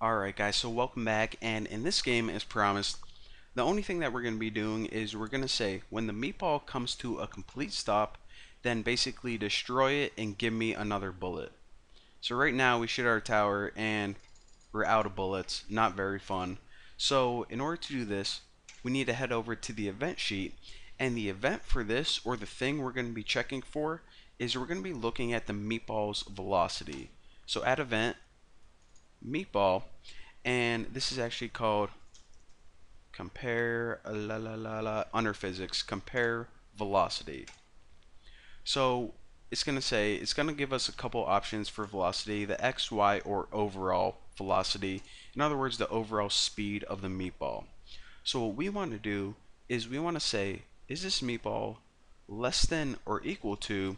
Alright guys, so welcome back, and in this game, as promised, the only thing that we're going to be doing is we're going to say when the meatball comes to a complete stop, then basically destroy it and give me another bullet. So right now we shoot our tower and we're out of bullets, not very fun. So in order to do this, we need to head over to the event sheet, and the event for this, or the thing we're going to be checking for, is we're going to be looking at the meatball's velocity. So add event, meatball, and this is actually called compare under physics, compare velocity. So it's going to give us a couple options for velocity: the x, y, or overall velocity. In other words, the overall speed of the meatball. So what we want to do is we want to say, is this meatball less than or equal to,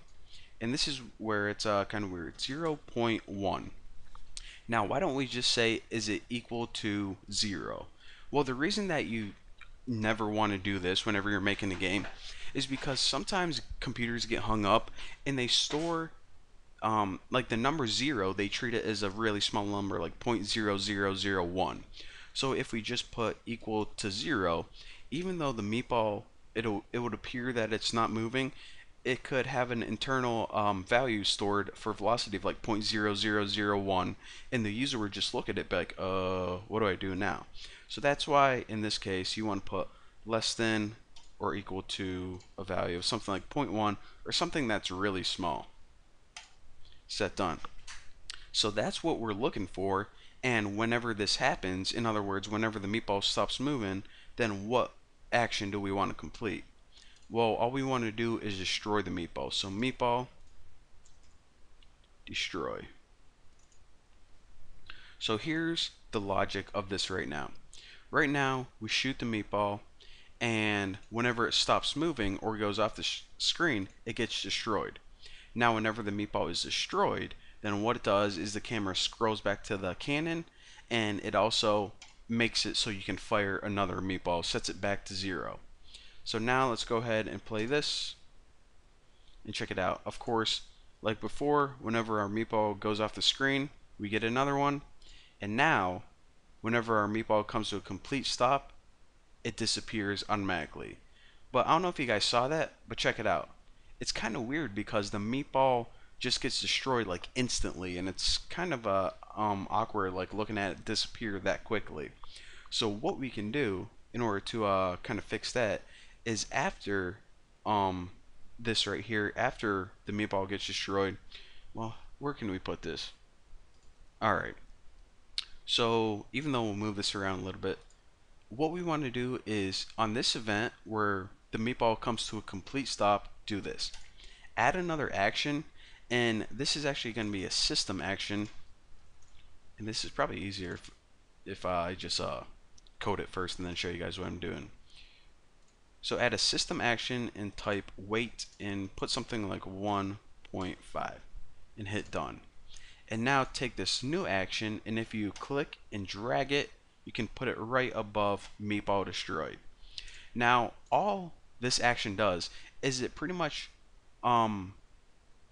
and this is where it's kind of weird, 0.1. Now, why don't we just say, is it equal to 0? Well, the reason that you never want to do this whenever you're making a game is because sometimes computers get hung up and they store like the number 0, they treat it as a really small number, like 0.0001. So if we just put equal to 0, even though the meatball, it would appear that it's not moving, it could have an internal value stored for velocity of like 0.0001, and the user would just look at it be like, what do I do now? So that's why in this case you want to put less than or equal to a value of something like zero point 0.1 or something that's really small. Set done. So that's what we're looking for, and whenever this happens, in other words, whenever the meatball stops moving, then what action do we want to complete? Well, all we want to do is destroy the meatball. So meatball, destroy. So here's the logic of this right now. Right now, we shoot the meatball, and whenever it stops moving or goes off the screen, it gets destroyed. Now, whenever the meatball is destroyed, then what it does is the camera scrolls back to the cannon, and it also makes it so you can fire another meatball, sets it back to 0. So now let's go ahead and play this and check it out. Of course, like before, whenever our meatball goes off the screen, we get another one. And now, whenever our meatball comes to a complete stop, it disappears automatically. But I don't know if you guys saw that, but check it out. It's kind of weird because the meatball just gets destroyed like instantly, and it's kind of awkward like looking at it disappear that quickly. So what we can do in order to kind of fix that is after this right here, after the meatball gets destroyed, well, where can we put this? Alright, so even though we'll move this around a little bit, what we want to do is on this event where the meatball comes to a complete stop, do this. Add another action, and this is actually going to be a system action, and this is probably easier if I just code it first and then show you guys what I'm doing. So add a system action and type wait and put something like 1.5 and hit done. And now take this new action, and if you click and drag it, you can put it right above meatball destroyed. Now all this action does is it pretty much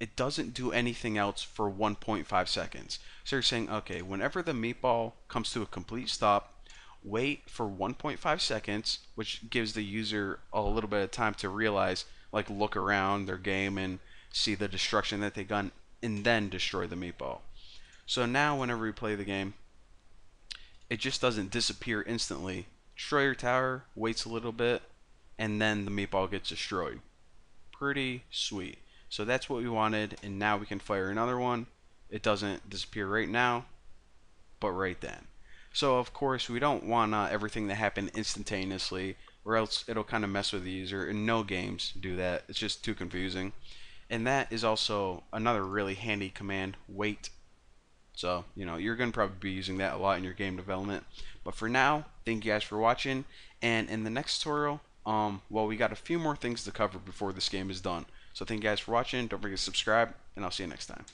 it doesn't do anything else for 1.5 seconds. So you're saying, okay, whenever the meatball comes to a complete stop, wait for 1.5 seconds, which gives the user a little bit of time to realize, like look around their game and see the destruction that they've done, and then destroy the meatball. So now whenever we play the game, it just doesn't disappear instantly. Destroy your tower, waits a little bit, and then the meatball gets destroyed. Pretty sweet. So that's what we wanted, and now we can fire another one. It doesn't disappear right now, but right then. So of course we don't want everything to happen instantaneously, or else it'll kind of mess with the user, and no games do that. It's just too confusing. And that is also another really handy command, wait. So, you're going to probably be using that a lot in your game development. But for now, thank you guys for watching. And in the next tutorial, well, we got a few more things to cover before this game is done. So thank you guys for watching. Don't forget to subscribe, and I'll see you next time.